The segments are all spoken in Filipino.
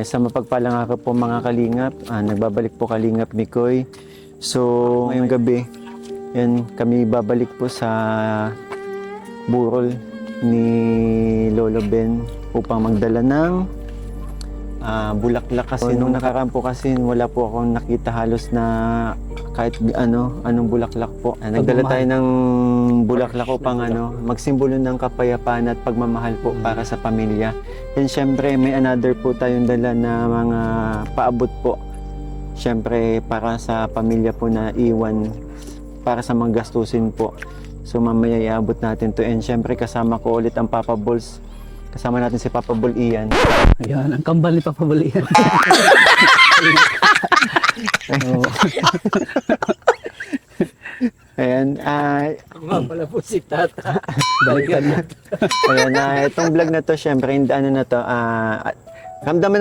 Sa mapagpalang araw po mga kalingap, nagbabalik po Kalingap Mikoy. So, ngayong gabi, yan, kami babalik po sa burol ni Lolo Ben upang magdala ng bulaklak kasi nung nakaraan po kasi wala po akong nakita halos na kahit anong bulaklak po. Nagdala tayo ng bulaklak upang magsimbolo ng kapayapaan at pagmamahal po para sa pamilya. And syempre may another po tayong dala na mga paabot po. Syempre para sa pamilya po na iwan para sa mga gastusin po. So mamaya iabot natin to and syempre kasama ko ulit ang Papa Balls. Kasama natin si Papa Ball Ian. Ayan, ang kambal ni Papa Ball Ian. Ayan, pala po si Tata. Balikan na. Ayan, itong vlog na to, syempre, ramdam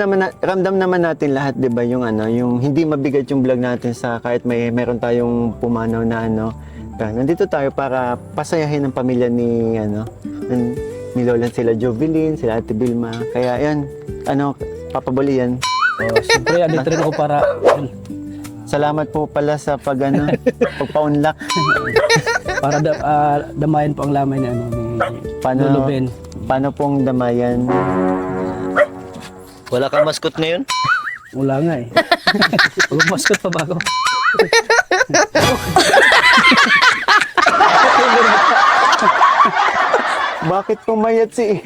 naman natin lahat, 'di ba, yung yung hindi mabigat yung vlog natin sa kahit meron tayong pumanaw na nandito tayo para pasayahin ang pamilya ni ni Lola, sila Jovelyn, sila Ate Vilma. Kaya yan, Papa Ball Ian. Siyempre, andito rin ako para salamat po pala sa pagpa-unlock. para damayan po ang lamay ni Lolo Ben. Paano pong damayan? Wala kang maskot ngayon? Wala nga eh. Mag-maskot pa ba ako? Bakit pumayat si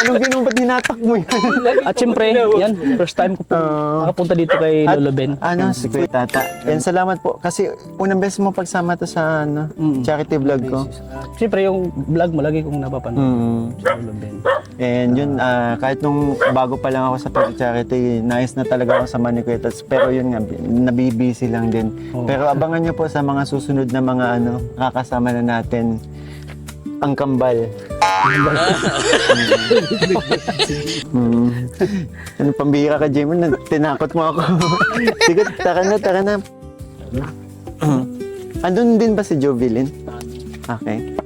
Anong ginawa, ba't hinatak mo yan? At siyempre, yan, first time ko po nakapunta dito kay Lolo Ben. Si Kuya Tata. And salamat po. Kasi unang beses mo pagsama to sa charity vlog ko. Siyempre, yung vlog mo, lagi kong napapanood. Lolo Ben. And yun, kahit nung bago pa lang ako sa pag-charity, nice na talaga ako sa ni Kuya Tats. Pero yun nga, nabibisi lang din. Pero abangan nyo po sa mga susunod na mga kakasama na natin. Ang kambal. Pambihira ka, Jimmy. Tinakot mo ako. Sige, tara na. Andun din ba si Jovelyn? Okay.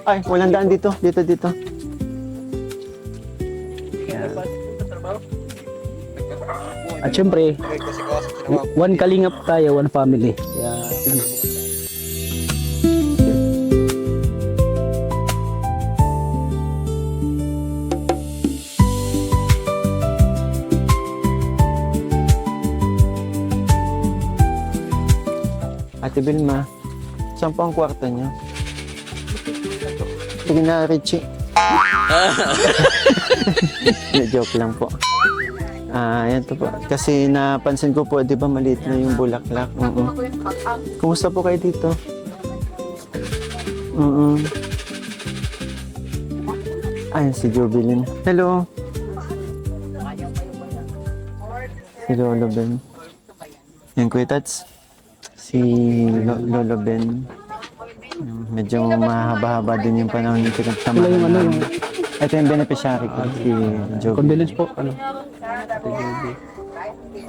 Ay, walang daan dito. Dito. At siyempre, one kalingap tayo, one family. Kaya, yun. Ate Vilma, saan po ang kwarto niyo? Sige na, Richie. Joke lang po. Yan to po. Kasi napansin ko po, di ba maliit na yung bulaklak. Kumusta po kayo dito? Ayan si Jovelyn. Hello. Si Lolo Ben. Yan, Kuya Tats. Si Lolo Ben. Medyo mahaba-haba din yung panahon yung pinagsama. Ito yung beneficiary ko, si Joby. Condolence po,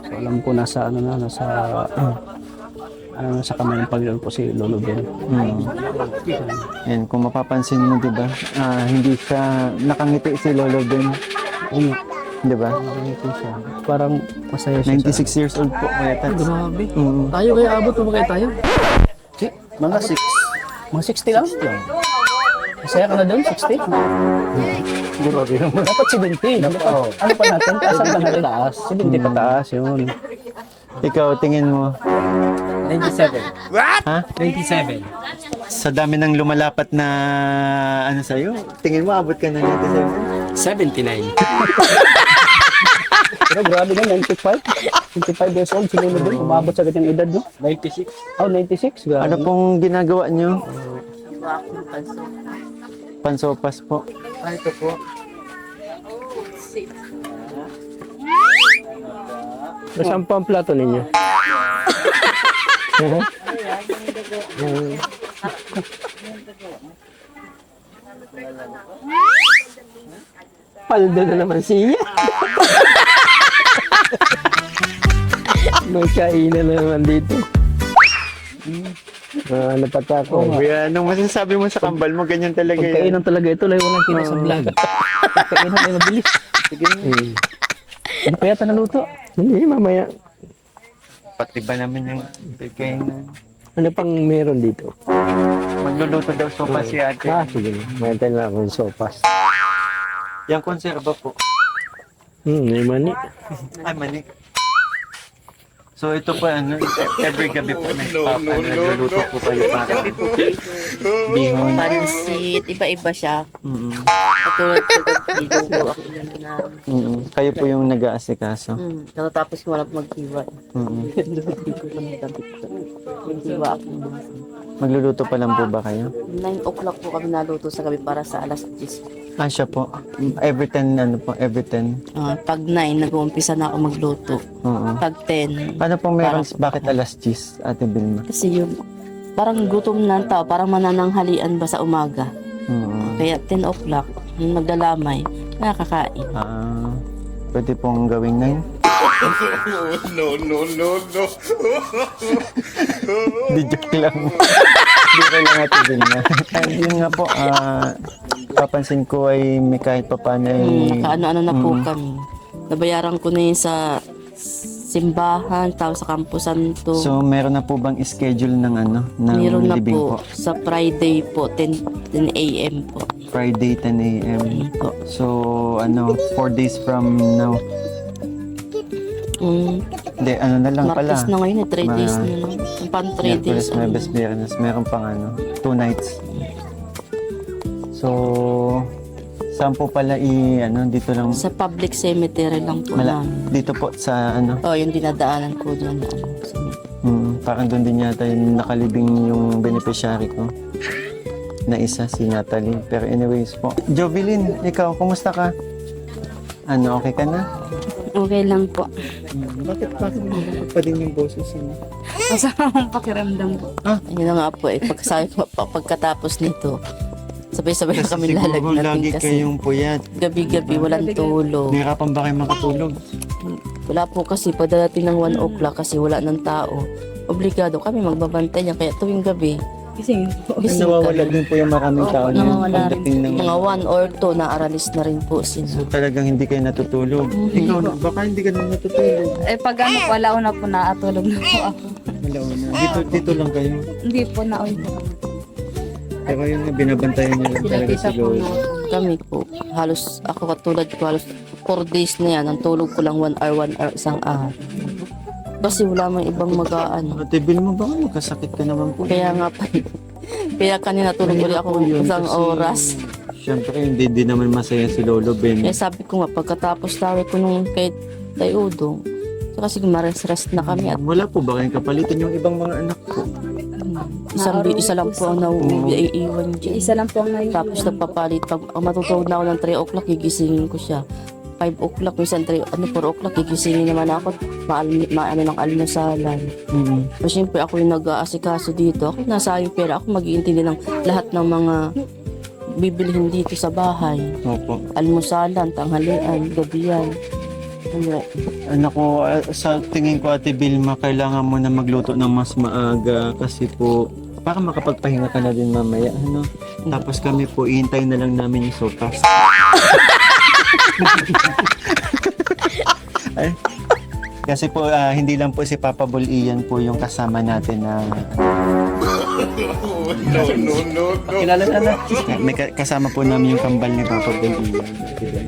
So, alam ko nasa sa kamay ng Panginoon po si Lolo Ben. Yan, kung mapapansin mo, di ba? Hindi siya nakangiti si Lolo Ben. Di ba? Nakangiti siya. Parang masaya siya. 96 years old po, Kuya Tats. Grabe. Tayo kaya abot mo kaya tayo? Mga 6. Mga 60 lang? Masaya ka na doon? 60? Grabe naman. Dapat 70. Ano pa natin? Taasan pa natin? Taas. 70 pa taas. Yun. Ikaw, tingin mo. 97. Ha? 27. Sa dami ng lumalapat na sa'yo, tingin mo abot ka na 97? 79. Pero grabe na, 95. 25 years old, si Lolo Ben. Umabot sa ganyang edad, no? 96. Oh, 96. Grabe. Ano pong ginagawa nyo? Pansopas po. Ito po. Saan pa ang plato ninyo? Paldo na naman siya. May kainan na naman dito. Napata ko. Anong masasabi mo sa kambal mo? Ganyan talaga yan. Pagkainan talaga ito, lang walang kita sa vlog. Pagkainan ay mabilis. Sige. Hindi pa yata naluto. Hindi, mamaya. Pati ba naman yung bigay na... Ano pang meron dito? Magluluto daw sopa si ate. Sige. Mayroon na akong sopas. Yung konserba po. May mani. Ay, mani. So ito po every gabi po nagluluto po kayo para bihon. Pansit, iba-iba siya. Mm-mm. Katulad sa gabi, ako lang na. Mm-mm. Kayo po yung nag-aasikaso. Tapos ko wala maghiwa. Mm-mm. Maghiwa ako. Magluluto pa lang po ba kayo? 9 o'clock po kami naluto sa gabi para sa alas 10. Siya po. Every 10 every 10. Pag 9, nag-uumpisa na ako magluto. Oo. Pag 10, Paano pong meron, bakit alas 10, Ate Vilma? kasi yung parang gutom na ang tao, parang manananghalian ba sa umaga. Oo. Kaya 10 o'clock, yung magdalamay, nakakain. Pwede pong gawing 9? Di joke lang. Di ko lang Ate Vilma. Yun nga po, papansin ko ay may kahit pa paano ay... Nakaano-ano na po kami. Nabayaran ko na yun sa simbahan, tapos sa Campo Santo. So, meron na po bang schedule ng ng Meron na libing po, sa Friday po, 10 a.m. po. Friday, 10 a.m. Po. So, 4 days from now. Hindi, na lang pala. Martes na ngayon, 3 days na lang. Pan 3 days. Miyerkules, Huwebes, Biyernes. Meron pang 2 nights. So, saan po pala dito lang? Sa public cemetery lang po namin. Dito po sa Yung dinadaanan ko dyan. parang doon din yata yung nakalibing yung beneficiary ko. Na isa, si Natalie. Pero anyways po. Jovelyn, ikaw, kumusta ka? Okay ka na? Okay lang po. Bakit pa din yung boses mo? Masamang pakiramdam po. Yun na nga po pagkatapos nito, sabay-sabay na kami lalagnatin lagi kasi kayong puyat. gabi-gabi walang tulog. Nahirapan ba kayo makatulog? Wala po kasi pagdating ng 1 o'clock kasi wala ng tao. Obligado kami magbabantay niya kaya tuwing gabi. Gising po. Gising Nawawala kami. din po yung maraming tao na Nawawala rin. pagdating ng... Mga 1 or 2 naaralis na rin po sila. So talagang hindi kayo natutulog. Ikaw, baka hindi ka na natutulog. Pag wala ko na po naatulog na po ako. Wala na. Dito lang kayo. Hindi po na Pero yun nga, binabantayan niyo lang talaga si Lord. Kami po, halos ako katulad ko, halos 4 days na yan. Ang tulog ko lang 1 hour, isang araw. Kasi wala mang ibang mag-aano. Ate Vilma, baka magkasakit ka naman po. Kaya nga pa, kaya kanina tulog ulit ako isang oras. Siyempre, hindi din naman masaya si Lolo Ben. Kaya sabi ko nga, pagkatapos tawi ko nung kay Tayo Udong, so kasi mares-rest na kami at Wala po ba kayong kapalitan yung ibang mga anak ko? isa lang po ang nauiiwan dyan. Isa lang po ang naiiwan. Tapos nagpapalit. Pag matutulog na ako ng 3 o'clock, gigisingin ko siya. 5 o'clock, minsan 4 o'clock, gigisingin naman ako. Maano ng almusalan. So, siyempre ako yung nag-aasikaso dito. Ako nasayang pera. Ako mag-iintindi ng lahat ng mga bibilihin dito sa bahay. Opo. Almusalan, tanghalian, gabihan. Anak ko, sa tingin ko Ate Vilma, kailangan mo na magluto ng mas maaga kasi po para makapagpahinga ka na din mamaya. Tapos kami po, ihintayin na lang namin yung sopas. Kasi po, hindi lang po si Papa Bul Ian po yung kasama natin na... Kilala na. May kasama po namin yung kambal ni Papa Bul Ian.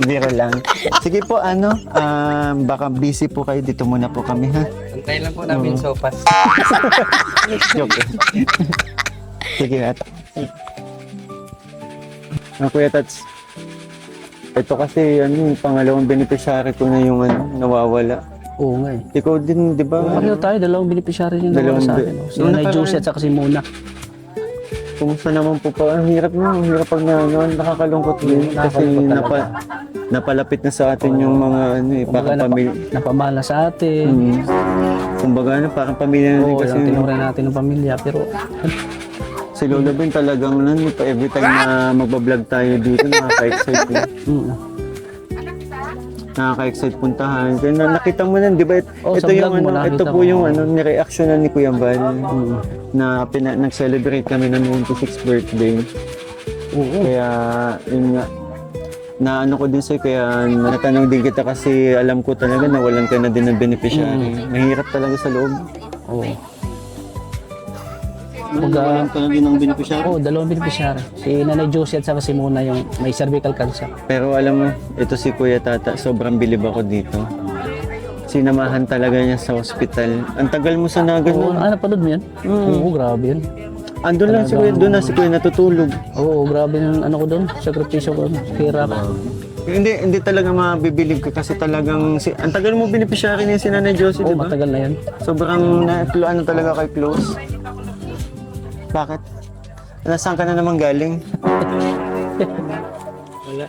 Biro lang. Sige po, baka busy po kayo. Dito muna po kami, ha? Antayin lang po namin sopas. Joke. Sige, at. Kuya Tats. Ito kasi, pangalawang beneficiary ko na yung nawawala. Oo nga Ikaw din, di ba? Pareho tayo, dalawang beneficiary yung nawala sa akin. Si Nung Nanay nakaraan- Josie at saka si Mona. Kumusta naman po pa? Ang hirap na. Ang hirap pag nakakalungkot din. Kasi napalapit na sa atin yung mga parang pamilya. Napamahal na sa atin. Kumbaga, parang pamilya na rin Oo, kasi. tinuran natin ng pamilya. Pero Si Lola Ben talagang every time na magbablog tayo dito, nakaka-excite. Nakaka-excite puntahan. Kaya nakita mo na, di ba? Oh, Ito sa yung vlog mo, nakita ito po ko. yung ni-reaction na ni Kuya Val na nag-celebrate kami ng 96th birthday. oo. Kaya, yun nga. na ano ko din sa'yo, kaya natanong din kita kasi alam ko talaga na walan ka na din ng beneficiary. Mahirap talaga sa loob. Oo. Walan ka na din ng beneficiary. Oo, dalawang beneficiary. Si Nanay Josie at saka si Mona yung may cervical cancer. Pero alam mo, ito si Kuya Tata, sobrang bilib ako dito. Sinamahan talaga niya sa ospital. Ang tagal mo sa Oo, ganun. napanood mo yun? Oo, grabe yun. Andun lang si Kuya, doon na si Kuya natutulog. Oo, grabe yung ano ko doon. Sakripisyo ko. Hirap. Hindi talaga mabibilib ka kasi talagang ang tagal mo beneficiary niya si Nanay Josie, Oo, di ba? matagal na yun. Sobrang ano talaga kay close. Bakit? Nasaan ka na naman galing? Wala.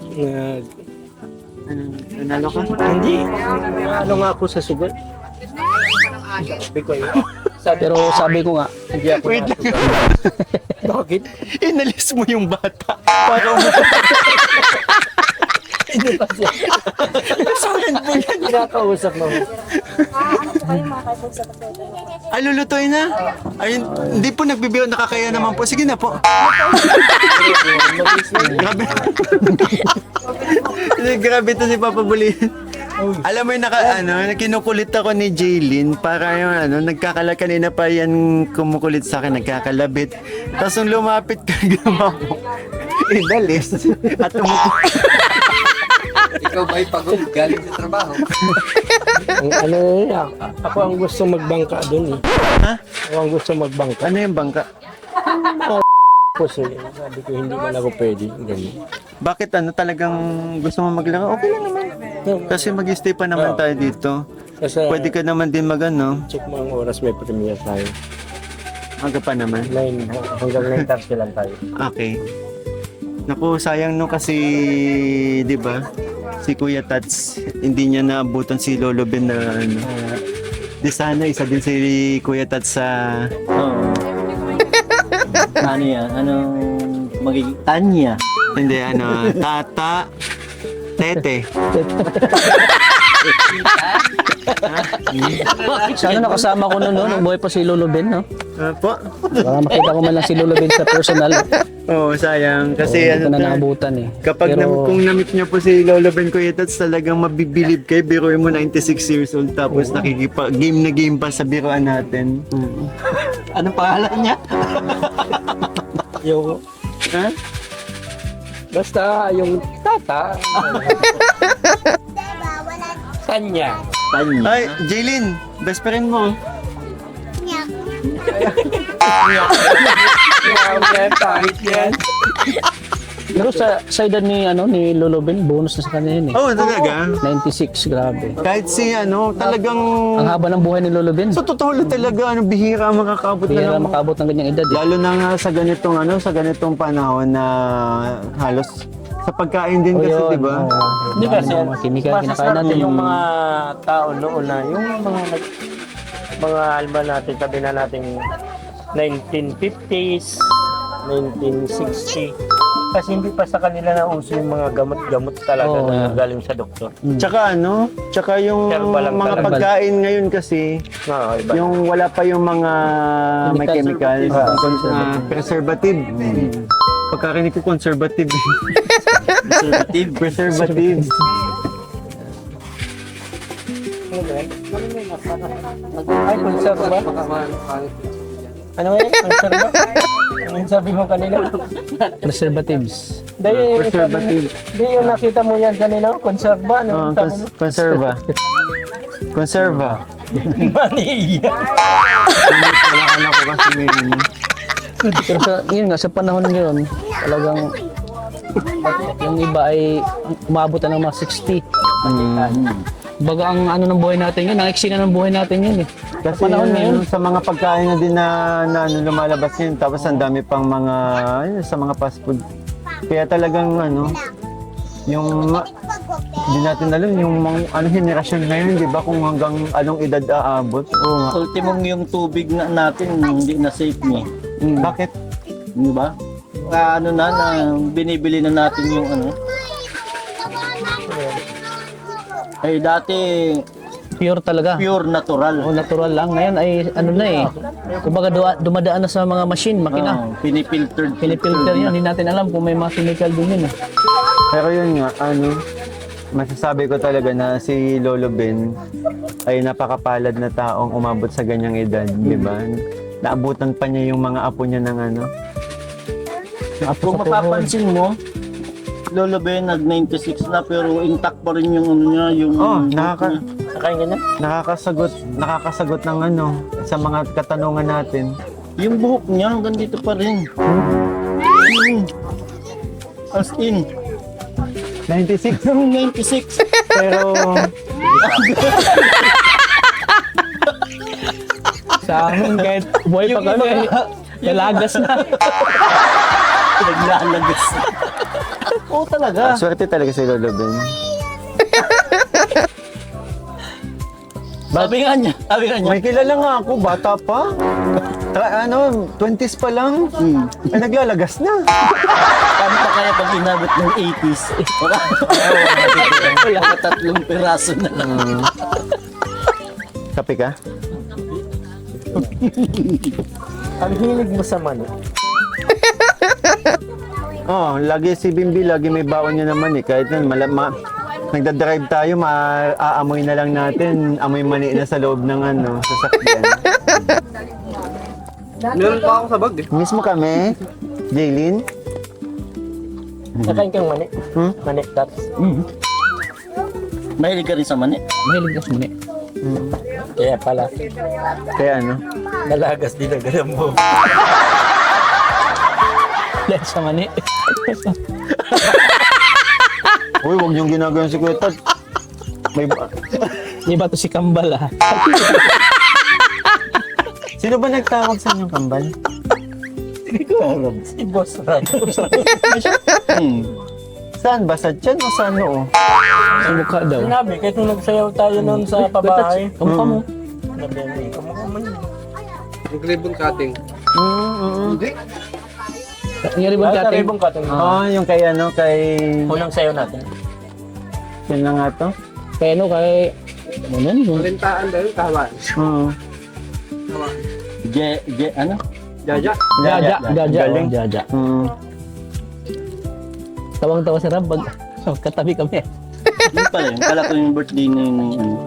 Nanalo ka? Hindi. Ano nga ako sa sugat? Sabi ko yun. Pero sabi ko nga, Wait lang. Bakit? Inalis mo yung bata. Para Sa akin po yan. Kinakausap mo. Ay, lulutoy na? Ay, hindi po nagbibiro, nakakaya naman po. Sige na po. Grabe. Grabe to si Papa Bulin. Alam mo yung kinukulit ako ni Jaylin para yung nagkakalat kanina pa yan kumukulit sa akin, nagkakalabit. Tapos nung lumapit ka gama mo, dalis. At Ikaw ba'y pagod galing sa trabaho? Ako ang gusto magbangka doon eh. Ha? Ako ang gusto magbangka. Ano yung bangka? Kasi sabi ko hindi man ako pwede. Ganun. Bakit talagang gusto mo maglaro? Okay lang naman. Kasi mag-stay pa naman tayo dito. Kasi Pwede ka naman din check mo ang oras, may premiere tayo. Aga pa naman. 9 hanggang 9:30 lang tayo. Okay. Naku, sayang no kasi, di ba? Si Kuya Tats, hindi niya naabutan si Lolo Ben na Di sana isa din si Kuya Tats sa Ano yan? Anong magiging Tanya? hindi Tata Tete. sana nakasama ko noon, nung buhay pa si Lolo Ben, no? Po? Baka makita ko man lang si Lolo Ben sa personal. Oo, sayang kasi Hindi ko na naabutan eh. kapag Pero, kung na-meet niyo po si Lolo Ben Kuya Tats, talagang mabibilib kayo. Biruin mo 96 years old tapos game na game pa sa biruan natin. Anong pangalan niya? Yung, Ha? basta yung tata. Tanya. Tanya. Ay, Jaylin, best friend mo. Kahit yan. pero sa edad ni Lolo Ben, bonus na sa kanya yun eh. Oo, talaga. 96, grabe. Kahit si talagang Ang haba ng buhay ni Lolo Ben. sa totoo lang talaga bihira ang makakabot na Bihira lang. makabot ng ganyang edad eh. Lalo na nga sa ganitong panahon na halos sa pagkain din kasi, di ba? Hindi kasi, mga chemical kinakain natin. yung mga tao noon na, yung mga alba natin, sabi na natin 1950s, 1960. Kasi hindi pa sa kanila na uso yung mga gamot-gamot talaga Oo, na yeah. galing sa doktor. Tsaka yung Herbal lang mga talaga. pagkain ngayon kasi, No, iba. yung wala pa yung mga may chemicals, preservative. Pagkarinig ko conservative. Preservative. Ay, konserva? Ano yun? Konserva? Ano sabi mo kanina? Preservatives. Dahil Preservative. yung nakita mo yan kanina, konserva? Ano sabi mo? Conserva. Conserva. Maniya. Wala ko kasi may Pero yun nga, sa panahon ngayon, talagang yung iba ay umabot na ng mga 60. Baga ang ng buhay natin yun, ang iksi na ng buhay natin yun eh. Kasi panahon ngayon. sa mga pagkain na din na lumalabas yun, tapos ang dami pang mga, sa mga fast food. Kaya talagang yung, hindi natin alam yung henerasyon ngayon, di ba, kung hanggang anong edad aabot. Oo nga. Ultimong yung tubig natin, hindi na safe ni. Bakit? Di ba? Binibili na natin yung Ay dati, Pure talaga. Pure natural. O natural lang. Ngayon ay ano na eh. Kumbaga dumadaan na sa mga machine, makina. Pinipiltered. Pinipilter yun. Hindi natin alam kung may mga chemical din yun eh. Pero yun nga, masasabi ko talaga na si Lolo Ben ay napakapalad na taong umabot sa ganyang edad, di ba? Naabutan pa niya yung mga apo niya ng ano. Kung mapapansin mo, Lolo Ben nag-96 na pero intact pa rin yung ano niya, yung... Nakakasagot ng ano, sa mga katanungan natin. Yung buhok niya hanggang dito pa rin. As in, 96, 96. pero Sa amin, kahit buhay pa kami, nalagas na. Naglalagas. Oo talaga. swerte talaga si Lolo Ben. Sabi nga niya. May kilala nga ako, bata pa. 20s pa lang. Ay, naglalagas na. Paano pa kaya pag inabot ng 80s? Wala ka 3 piraso na lang. Kape ka? Ang hilig mo sa manok. Lagi si Bimbi, lagi may baon niya naman eh. Kahit yan, nagdadrive tayo, maaamoy na lang natin. Amoy mani na sa loob ng sasakyan. Meron pa ako sa bag eh. Mismo kami, Jaylin. Nakain kang mani? Mani, that's... Mahilig ka rin sa mani. Mahilig ka sumuni. Kaya pala, Kaya nalagas din ang ganun mo. Dahil sa mani. uy, huwag niyong ginagawa si Kuya Tad. Di ba to si Kambal ah? Sino ba nagtawag sa inyong kambal? Hindi ko alam. Si Boss Rad. Saan ba? Sa tiyan o sa noo? Sa mukha daw. Sinabi, kahit nung nagsayaw tayo noon sa pabahay. Kamukha mo. Sabi niya, kamukha mo yun. Yung ribbon cutting. Yung ribbon Sa cutting. ribong cutting. Yung kay kay... Unang sayaw natin. Yun na nga to. Kaya no, kay... Ano nun? Kalintaan dahil kawan. Ano? Jaja. Jaja. Galing. Jaja. Tawang-tawa si Rab. Katabi kami. Yun pala yun. Kala ko yung birthday na yun.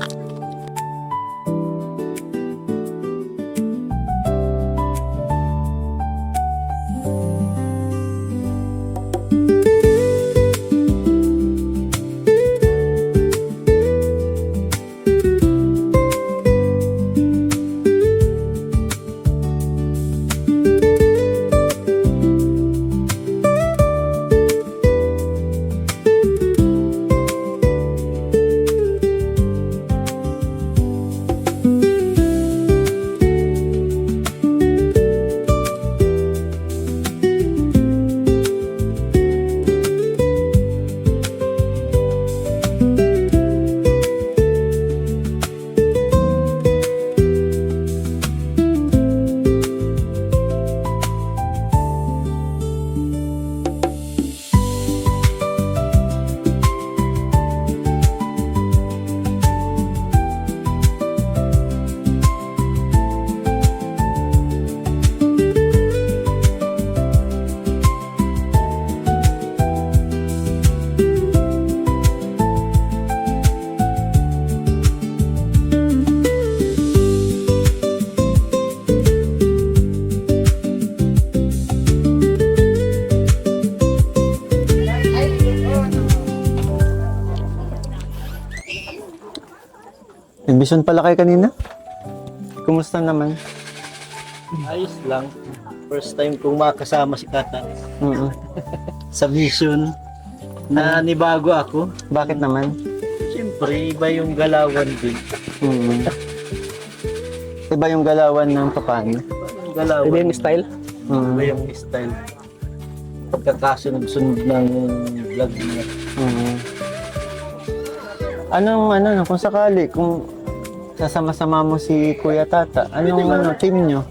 Nag-vision pala kayo kanina? Kumusta naman? Ayos lang. First time kong makasama si Kata sa mission na nibago ako. Bakit naman? Siyempre, iba yung galawan din. Iba yung galawan ng papaano? Yung galawan. Pwede yung style. Iba yung style. Pagkakasunod-sunod ng vlog niya. Kung sakali, kung sasama-sama mo si Kuya Tata, team nyo?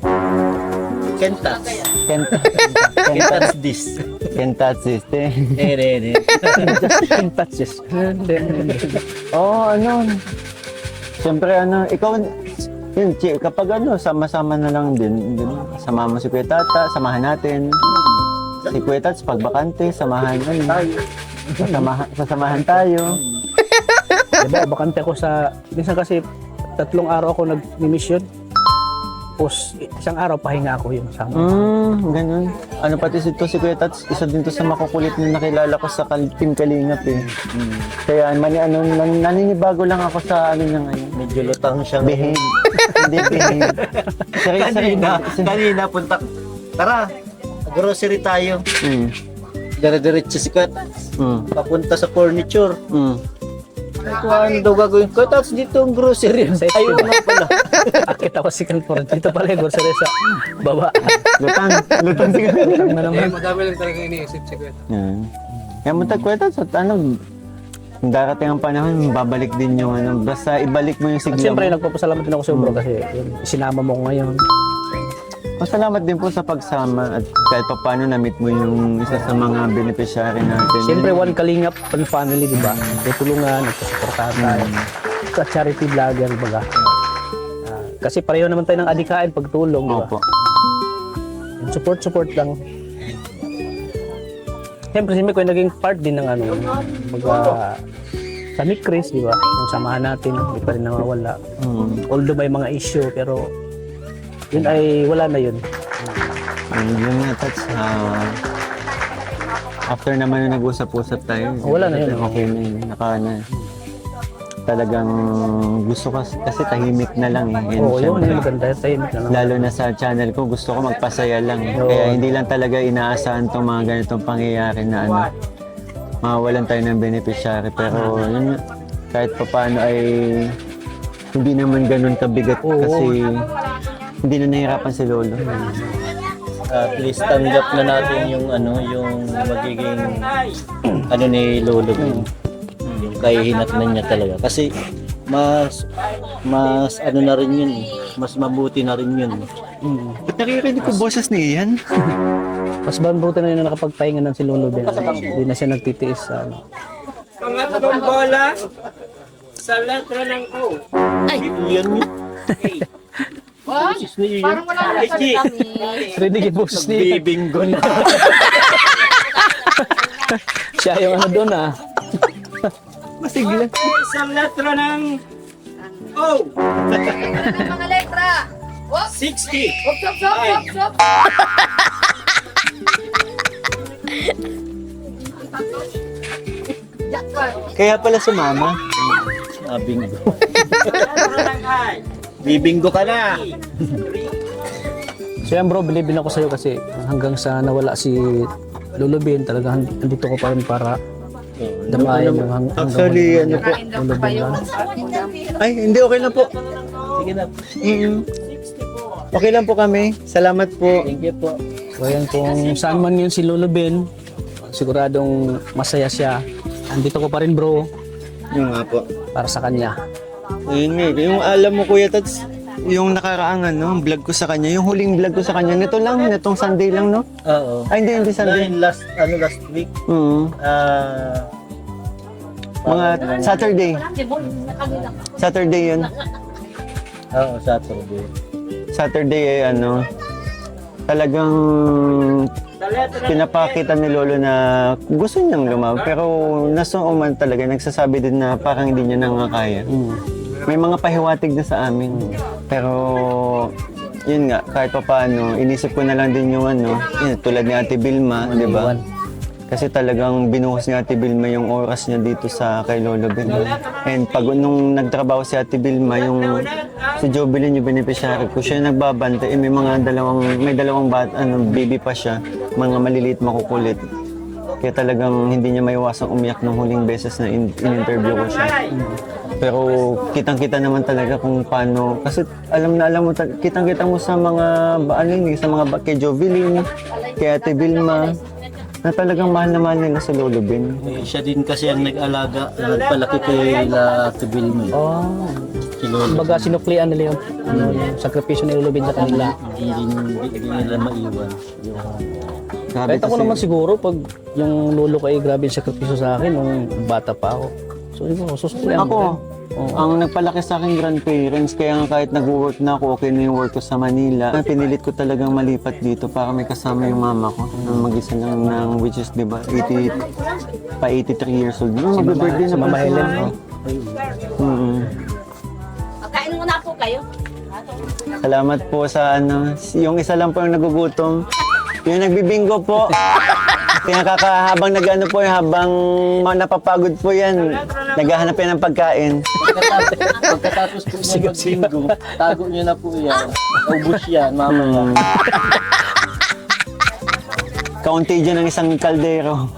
Can't touch. Can't touch this. Can't touch this, Eh. Just in touches. Siyempre, ikaw, yun, kapag sama-sama na lang din, sama mo si Kuya Tata, samahan natin. Si Kuya Tats, pag bakante, samahan sasamahan tayo. Diba, bakante ako minsan kasi 3 araw ako nag-mission. Tapos isang araw pahinga ako yung sama. Ganun. Pati si Kuya Tats, isa din to sa makukulit na nakilala ko sa Team Kalingap eh. Kaya naninibago lang ako sa niya ngayon. Medyo lutang siya. Behave. Hindi behave. Kanina punta. Tara, grocery tayo. Dire-diretso si Kat. Papunta sa furniture. Ay, kung ano daw gagawin ko, tapos dito ang grocery. Ayaw na pala. Akit ako si Calfor. Dito pala yung grocery sa baba. Lutang si Kuya. Lutang na naman. Madami lang talaga iniisip si Kuya. Kaya Kuya Tats, darating ang panahon, babalik din yung basta ibalik mo yung At sigla siyempre, mo. nagpapasalamat din ako sa bro kasi yun, sinama mo ko ngayon. Salamat din po sa pagsama at kahit pa paano na-meet mo yung isa sa mga beneficiary natin. Siyempre, one Kalingap, one family, di ba? Tutulungan, nagsusuportahan tayo. Sa charity vlogger, baga. Kasi pareho naman tayo ng adikain pagtulong, di ba? Opo. Support lang. Siyempre, ko naging part din ng sa Mick Chris, di ba? Yung samahan natin, hindi pa rin nawawala. Although may mga issue, pero yun ay wala na yun. Yun nga, Tats. After naman na nag-usap-usap tayo. Wala na yun. Okay na yun. Talagang gusto ko kasi tahimik na lang eh. And Oo, yun syempre, yung maganda. Tahimik na lang. lalo na sa channel ko, gusto ko magpasaya lang. Kaya hindi lang talaga inaasahan itong mga ganitong pangyayari na mawawalan tayo ng beneficiary. Pero yun, kahit pa paano ay hindi naman ganun kabigat kasi hindi na nahihirapan si Lolo. At least tanggap na natin yung yung magiging ni Lolo. Yung kahihinatnan niya talaga. Kasi mas na rin yun eh. Mas mabuti na rin yun. Nakikita ko boses ni Ian. Mas banbuti na yun na nakapagpahinga ng si Lolo Ben. Hindi na siya nagtitiis sa Pangatlong bola sa letra ng O. Yan yun. Parang wala na sa kami. Ready yung boses niya. Bibinggo na. Siya yung doon Masigla. Sa letra ng O. Mga letra. 60. Wop. Kaya pala sumama. Bingo. Bibinggo ka na. So yan bro, bilibin ako sa'yo kasi hanggang sa nawala si Lolo Ben, talagang andito ko pa rin para damayan yung hanggang Actually, po. Lolo Ben lang. Ay, hindi, okay lang po. Sige na. Okay lang po kami. Salamat po. Thank you po. So yan, kung saan man yun si Lolo Ben, siguradong masaya siya. Andito ko pa rin bro, Yung nga po. para sa kanya. Ayun nga, yung alam mo Kuya Tats, yung nakaraang vlog ko sa kanya, yung huling vlog ko sa kanya, nitong Sunday lang, no? Oo. Ay, hindi Sunday. Dahil last week, Mga Saturday. Saturday yun. Saturday. Saturday ay talagang pinapakita ni Lolo na gusto niyang lumaban. Pero nasuuman talaga, nagsasabi din na parang hindi niya kaya. May mga pahiwatig na sa amin. Pero yun nga, kahit pa paano, inisip ko na lang din yung yun, tulad ni Ate Vilma, di ba? Kasi talagang binuhos ni Ate Vilma yung oras niya dito sa kay Lolo Ben. And pag nung nagtrabaho si Ate Vilma, yung si Jovelyn yung beneficiary ko, siya yung nagbabantay. May dalawang baby pa siya, mga maliliit makukulit. Kaya talagang hindi niya maiwasang umiyak ng huling beses na in-interview ko siya. Pero kitang-kita naman talaga kung paano, kasi alam mo, kitang-kita mo sa mga, kay Jovelyn, kay Ate Vilma, na talagang mahal na mahal nila sa Lolo Ben. Siya din kasi ang nag-alaga, nagpalaki kay Ate Vilma. Si Lolo. Kumbaga sinuklian nila yung sakripisyo ni Lolo Ben sa kanila. Hindi nila maiwan. Kahit ako naman siguro, pag yung lolo ko ay grabe yung sakripisyo sa akin nung bata pa ako. So, susuklian Ako, Ang nagpalaki sa akin grandparents, kaya nga kahit nag-work na ako, okay na yung work ko sa Manila. Pinilit ko talagang malipat dito para may kasama yung mama ko. Mag-isa lang ng, which is, di ba, 83 years old. No, mag-birthday na Mama pala si Helen, Mama. no? Kain muna po kayo. Salamat po sa ano, yung isa lang po yung nagugutom. Yung nagbibingo po. Kaya habang nag-ano po, habang napapagod po yan, naghahanap yan ng pagkain. Pagkatapos po niya mag-bingo, tago niyo na po yan. Ubus yan, mamaya. Kaunti dyan ng isang kaldero.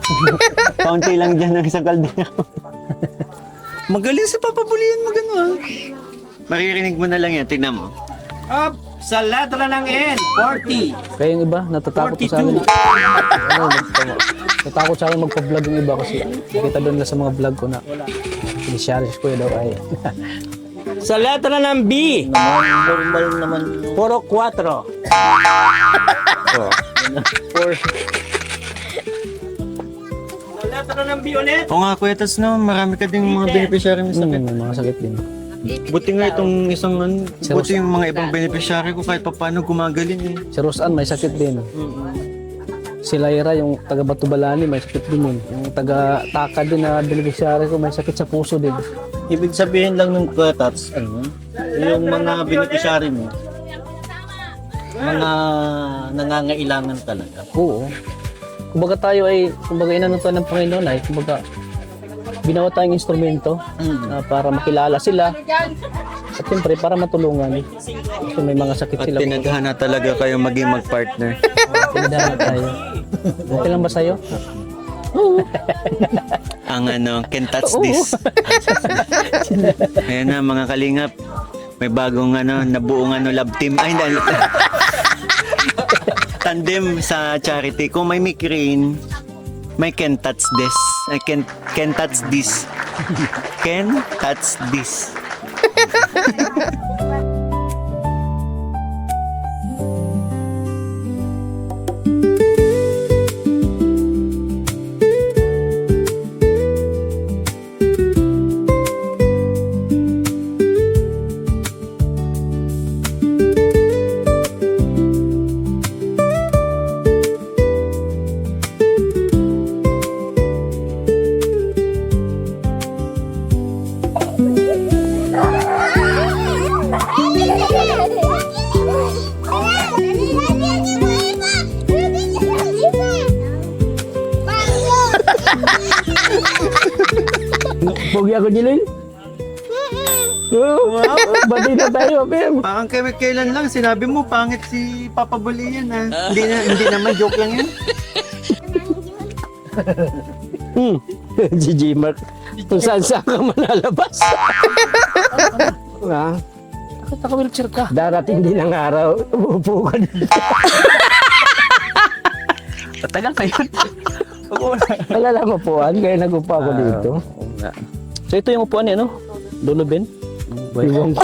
Kaunti lang dyan ng isang kaldero. Magaling sa papabulian mo gano'n. Maririnig mo na lang yan, tignan mo. Up sa letra ng N, 40. Kaya yung iba, natatakot po sa amin. Natatakot sa akin magpa-vlog yung iba kasi nakita doon nila sa mga vlog ko na initialis ko daw ay. Sa letra ng B, Normal naman. puro 4. Sa letra ng B ulit. Oo nga, Kuya Tas, no, marami ka ding mga beneficiary ng sakit. Mga sakit din. Buti nga itong isang, Si buti yung mga ibang beneficiary ko kahit pa paano gumagaling eh. Si Rosan may sakit din. Si Lyra, yung taga Batubalani, may sakit din yun. Yung taga Taka din na beneficiary ko, may sakit sa puso din. Ibig sabihin lang ng Kuyatats, ano, yung mga beneficiary mo, mga nangangailangan talaga. Oo. Kumbaga tayo ay, kumbaga inano to ng Panginoon ay, kumbaga ginawa tayong instrumento para makilala sila at siyempre para matulungan. Kasi may mga sakit At sila. tinadhana talaga kayo maging mag-partner. Tindahan tayo. Okay lang ba sa'yo? Ang ano, can touch this. Ayan na mga kalingap. May bagong ano, nabuong ano, love team. Ay, hindi. Tandem sa charity. Kung may migraine, may can touch this. I can touch this. Can touch this. Pogi ako, Jilin. Bati na tayo, Pem. Parang kailan lang sinabi mo pangit si Papa Bulian ha. Hindi naman joke lang yun. GG Mark. Kung saan ka manalabas. Bakit naka-wheelchair ka? Darating din ang araw, umupo ka din. Matagal pa yun. Wala lang upuan, kaya nag-upo ako dito. So ito yung upuan niya, no? Lolo Ben? Iwan ko.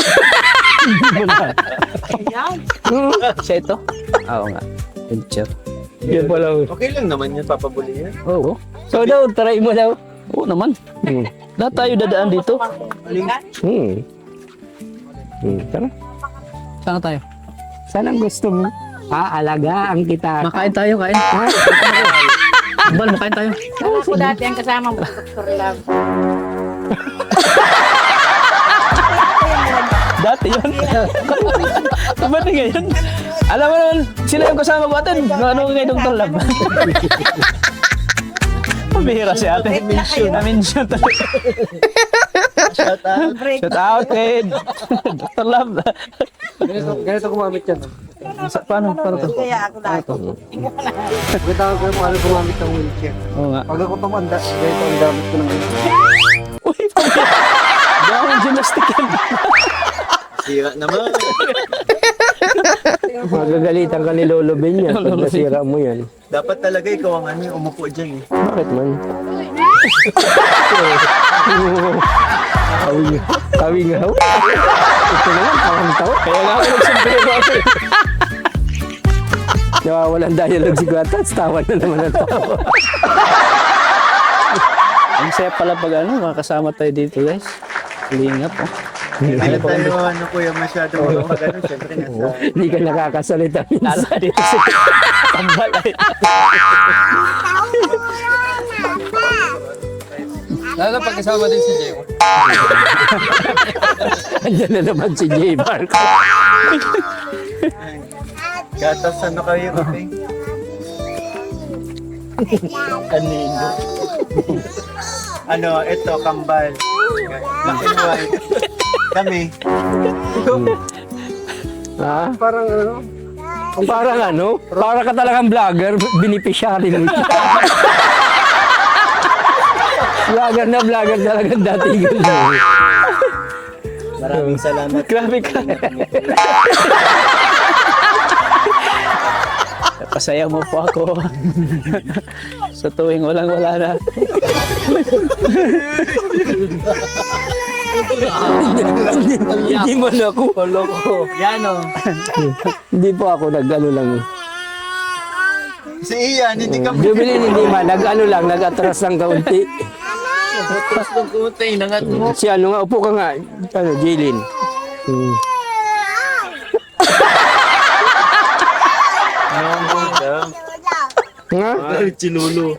Siya ito? Oo nga. Wheelchair. Yan pala. Okay lang naman yun, Papa Bulian. Oo. So daw, try mo daw. Oo naman. Lahat tayo dadaan dito. Tara. Saan tayo? Saan ang gusto mo? Alagaan kita. Makain tayo, kain. Bal, makain tayo. Ako po dati ang kasama mo, Dr. Love. Dati yun. Ba't ngayon? Alam mo naman, sila yung kasama ko atin. Ano kay Dr. Lab? Pabihira si ate. Na-mention talaga. Shout out. Shout out kay Dr. Lab. Ganito gumamit yan. Paano to? Kaya ako dati. Kita ko kung ano gumamit ng wheelchair. Oo nga. Pag ako tumanda, ganito ang gamit ko ng wheelchair. Uy, gawin gymnastic yan. Sira naman. Magagalitan ka ni Lolo Ben yan pag nasira mo yan. Dapat talaga ikaw ang ano, umupo dyan eh. Bakit man? Kawingaw? Ito naman, kawantaw. Kaya nga ako nagsumbrero ako eh. Nawawalan dialogue si Guatats, tawa na naman ang tawa. Ang saya pala pag ano, makakasama tayo dito guys. Kalingap, oh. Kaya tayo, kuya, masyadong magano, syempre nasa... Hindi ka nakakasalita Lalo minsan. dito si Kambal ay. Lalo pag kasama din si Jay. Andiyan na naman si J. Marco. Gatas, ano kayo, okay? Kanino? Ano, ito, kambal. Black and white. Kami. Ha? Parang ano, Parang ano? Para ka talagang vlogger, beneficiary mo siya. Vlogger na vlogger talagang datingan mo. Maraming salamat. Grabe ka. Pasaya mo po ako. Sa tuwing walang-wala na. Hindi mo na ako. Yan o. Hindi po ako nag-ano lang. Si Ian, hindi ka Jubilin hindi man, nag-ano lang, nag-atras ng kaunti. Si ano nga, upo ka nga. Ano, Jilin. Nga? Chinulo.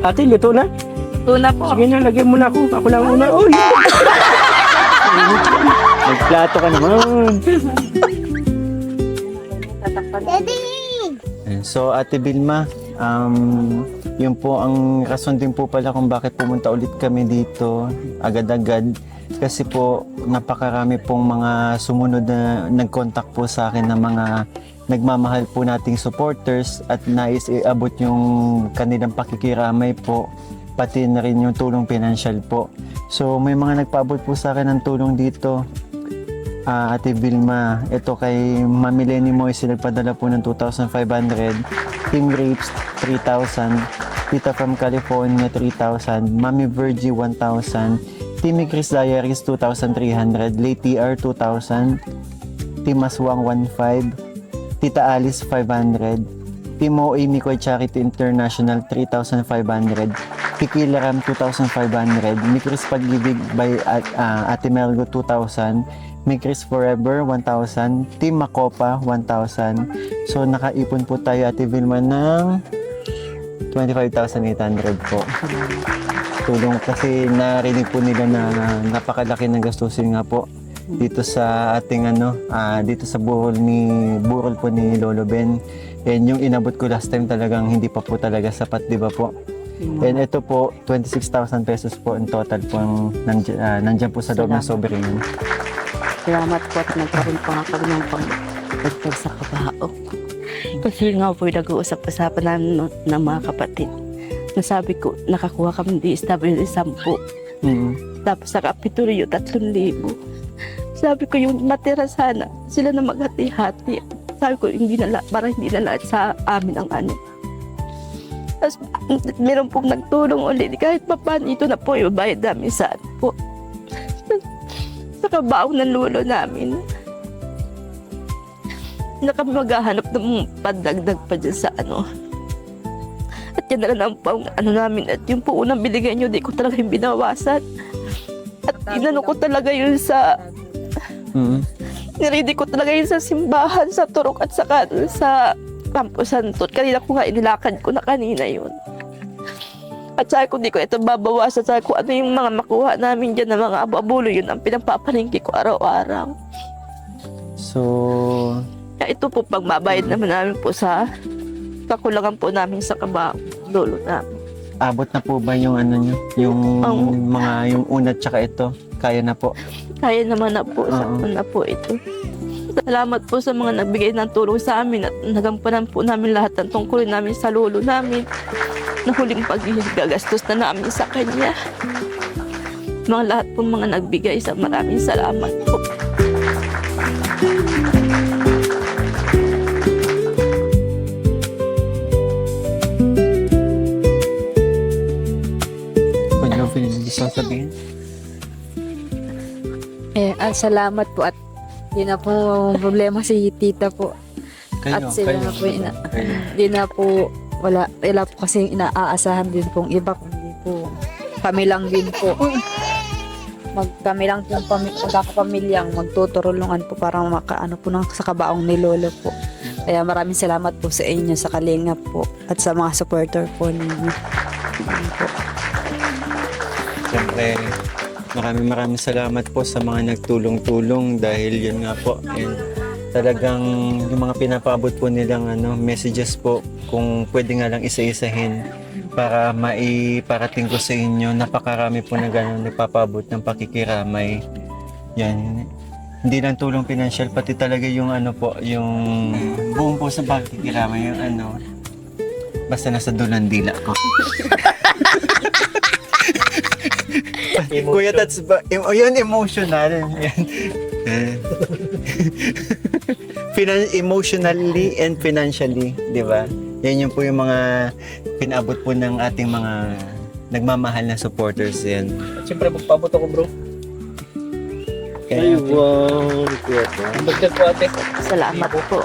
Ate, luto na? Tuna po. Sige na, lagyan mo na ako. Ako lang una. Uy! Nagplato ka naman. So, Ate Vilma, yun po ang rason din po pala kung bakit pumunta ulit kami dito agad-agad. Kasi po, napakarami pong mga sumunod na nag-contact po sa akin ng mga nagmamahal po nating supporters at nais iabot yung kanilang pakikiramay po, pati na rin yung tulong pinansyal po. So may mga nagpaabot po sa akin ng tulong dito. Ate Vilma, ito kay Mami Lenny Moise, nagpadala po ng 2,500, Team Rapes 3,000, Tita from California 3,000, Mami Virgie 1,000, Team Chris Diaries 2,300, Lady TR 2,000, Team Aswang 1,500, Tita Alice 500, Timo Amy Koy Charity International 3,500, Tequila Ram 2,500, Mikris Pag-ibig by Ate Melgo 2,000, Mikris Forever 1,000, Team Makopa 1,000. So nakaipon po tayo, Ate Vilma, ng 25,800 po. Tulong kasi narinig po nila na napakalaki ng gastusin nga po dito sa ating dito sa burol po ni Lolo Ben. And yung inabot ko last time talagang hindi pa po talaga sapat, di ba po? And ito po 26,000 pesos po in total po ang nandiyan po sa loob ng sovereign. Salamat po at nagkaroon pa nga kami ng pagdagdag sa kabao. Kasi nga po nag-uusap-usapan namin ng mga kapatid. Nasabi ko, nakakuha kami di SW 10. Tapos sa kapitulyo 3,000. Sabi ko yung natira sana, sila na maghati-hati. Sabi ko parang hindi na lahat sa amin ang ano. Tapos meron pong nagtulong ulit, kahit pa paano ito na po yung bayad namin sa ano po. Sa kabaong ng lulo namin. Na kami maghahanap ng pandagdag pa dyan sa ano. At yan na lang po ang ano namin. At yung po unang binigay nyo, di ko talaga yung binawasan. At inano ko talaga yun sa... Niridi ko talaga yun sa simbahan, sa turok at saka sa Campo Santo. Kanina ko nga inilakad ko na kanina yun. At sabi ko, di ko ito babawasan. Sabi ko, ano yung mga makuha namin dyan na mga abubulo, yun ang pinagpapalingki ko araw-araw. So, Kaya ito po, pagbabayad naman namin po sa kakulangan po namin sa lolo namin. abot na po ba yung ano nyo? Yung yung una tsaka ito? Kaya na po? Kaya naman na po, na po ito. Salamat po sa mga nagbigay ng tulong sa amin at nagampanan po namin lahat ng tungkulin namin sa lolo namin. na huling paggagastos na namin sa kanya. Mga lahat po mga nagbigay sa maraming salamat po. Kung ano gusto sabihin? Salamat po at di na po problema si tita po. At sila na po, di na po, wala po kasi inaaasahan din pong iba, kundi po kami lang din po. Kami lang po magkakapamilyang magtutulungan po para makaano po sa kabaong ni Lolo po. Kaya maraming salamat po sa inyo, sa Kalingap po at sa mga supporter po ninyo. Po. Siyempre, maraming salamat po sa mga nagtulong-tulong dahil yun nga po, talagang yung mga pinapaabot po nilang messages po, kung pwede nga lang isa-isahin para maiparating ko sa inyo, napakarami po na gano'n nagpapaabot ng pakikiramay. Yan, hindi lang tulong pinansyal, pati talaga yung yung buong po sa pakikiramay, yung basta nasa dulan dila ko. Kuya, that's yun, emotional. Emotionally and financially, di ba? Yan yung po yung mga pinaabot po ng ating mga nagmamahal na supporters yan. At siyempre, magpabot ako bro. Kaya, Ang bagdad po ate. Salamat po.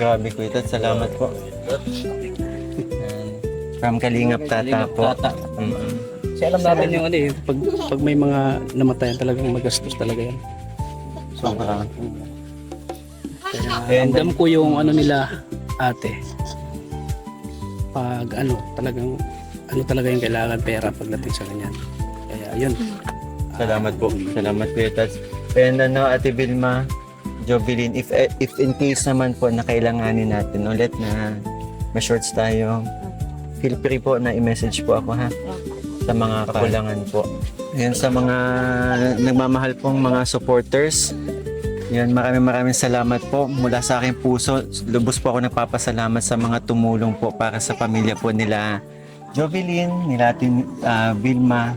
grabe Kuya Tat, salamat po. From Kalingap Tata po. Kasi alam natin yung pag may mga namatayan talagang magastos talaga yan. Sobra. Andam ko yung nila ate. Pag talagang talaga yung kailangan pera pagdating sa ganyan. Kaya yun. Salamat po. Salamat Kuya Tat. And Ate Vilma, Jovelyn, if in case naman po na kailanganin natin ulit na ma-shorts tayo, feel free po na i-message po ako ha. Sa mga kakulangan po. Yan sa mga nagmamahal pong mga supporters. Yan, maraming salamat po. Mula sa aking puso, lubos po ako nagpapasalamat sa mga tumulong po para sa pamilya po nila Jovelyn, nila Vilma,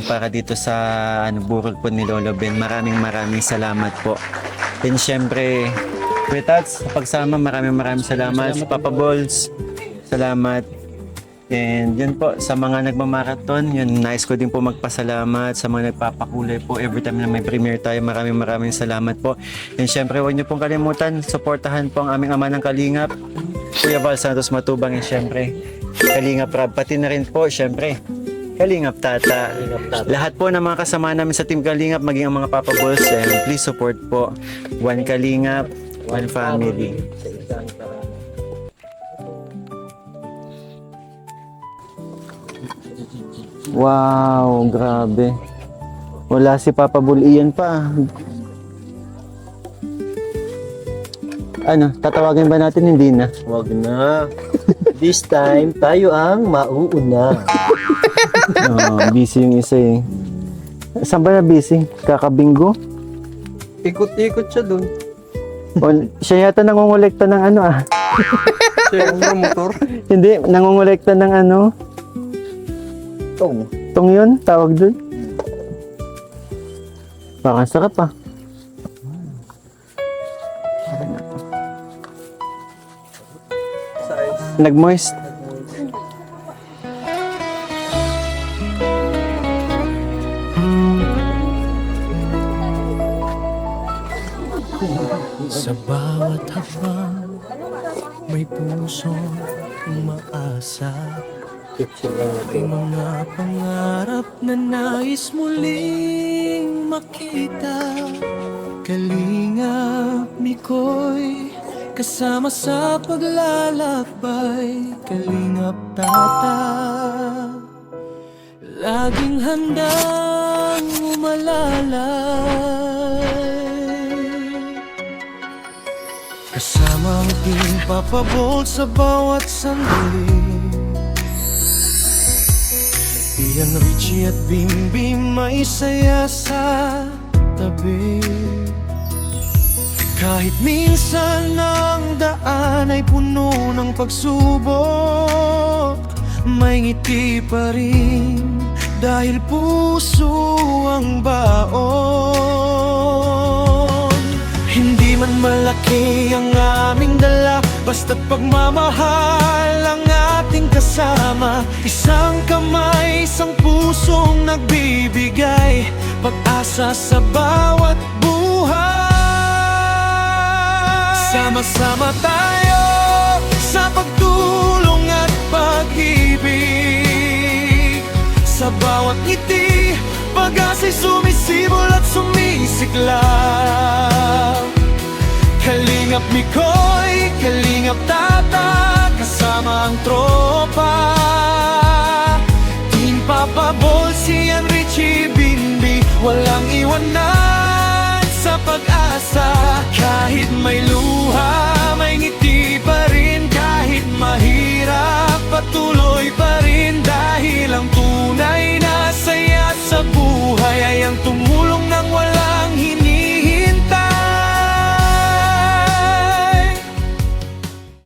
para dito sa burol po ni Lolo Ben. Maraming salamat po. And syempre, Kuya Tats, sa pagsama, maraming salamat. Sa Papa Balls, salamat. And yun po, sa mga nagmamarathon, yun, nais ko din po magpasalamat sa mga nagpapakulay po every time na may premiere tayo. Maraming salamat po. And syempre, huwag niyo pong kalimutan, suportahan po ang aming ama ng Kalingap, Kuya Val Santos Matubang, and syempre, Kalingap Rab, pati na rin po, syempre, Kalingap Tata. Lahat po ng mga kasama namin sa Team Kalingap, maging ang mga Papa Balls, and please support po. One Kalingap, one family. Wow, grabe. Wala si Papa Bull Ian pa. Tatawagin ba natin? Hindi na. Wag na. This time, tayo ang mauuna. Busy yung isa eh. Saan ba na busy? Kakabinggo? Ikot-ikot siya dun. Siya yata nangungulekta ng Siya yung promotor. Hindi, nangungulekta ng Tong yun, tawag dun. Parang sarap ah. Nag-moist. Sa bawat habang may puso umaasa, may mga pangarap na nais muling makita. Kalingap Mikoy, kasama sa paglalakbay. Kalingap Tata, laging handang umalalay. Kasama ang Team Papa Bolt sa bawat sandali. Ian, Richie at Bim may saya sa tabi. Kahit minsan ang daan ay puno ng pagsubok, may ngiti pa rin dahil puso ang baon. Hindi man malaki ang aming dala, basta't pagmamahal ang ating kasama. Isang kamay, isang pusong nagbibigay pag-asa sa bawat buhay. Sama-sama tayo sa pagtulong at pag-ibig. Sa bawat ngiti, pag-asa'y sumisibol at sumisiklab. Kalingap Mikoy, Kalingap Tata, kasama ang tropa. Team Papa Bolsi and Richie Bimbi, walang iwanan sa pag-asa.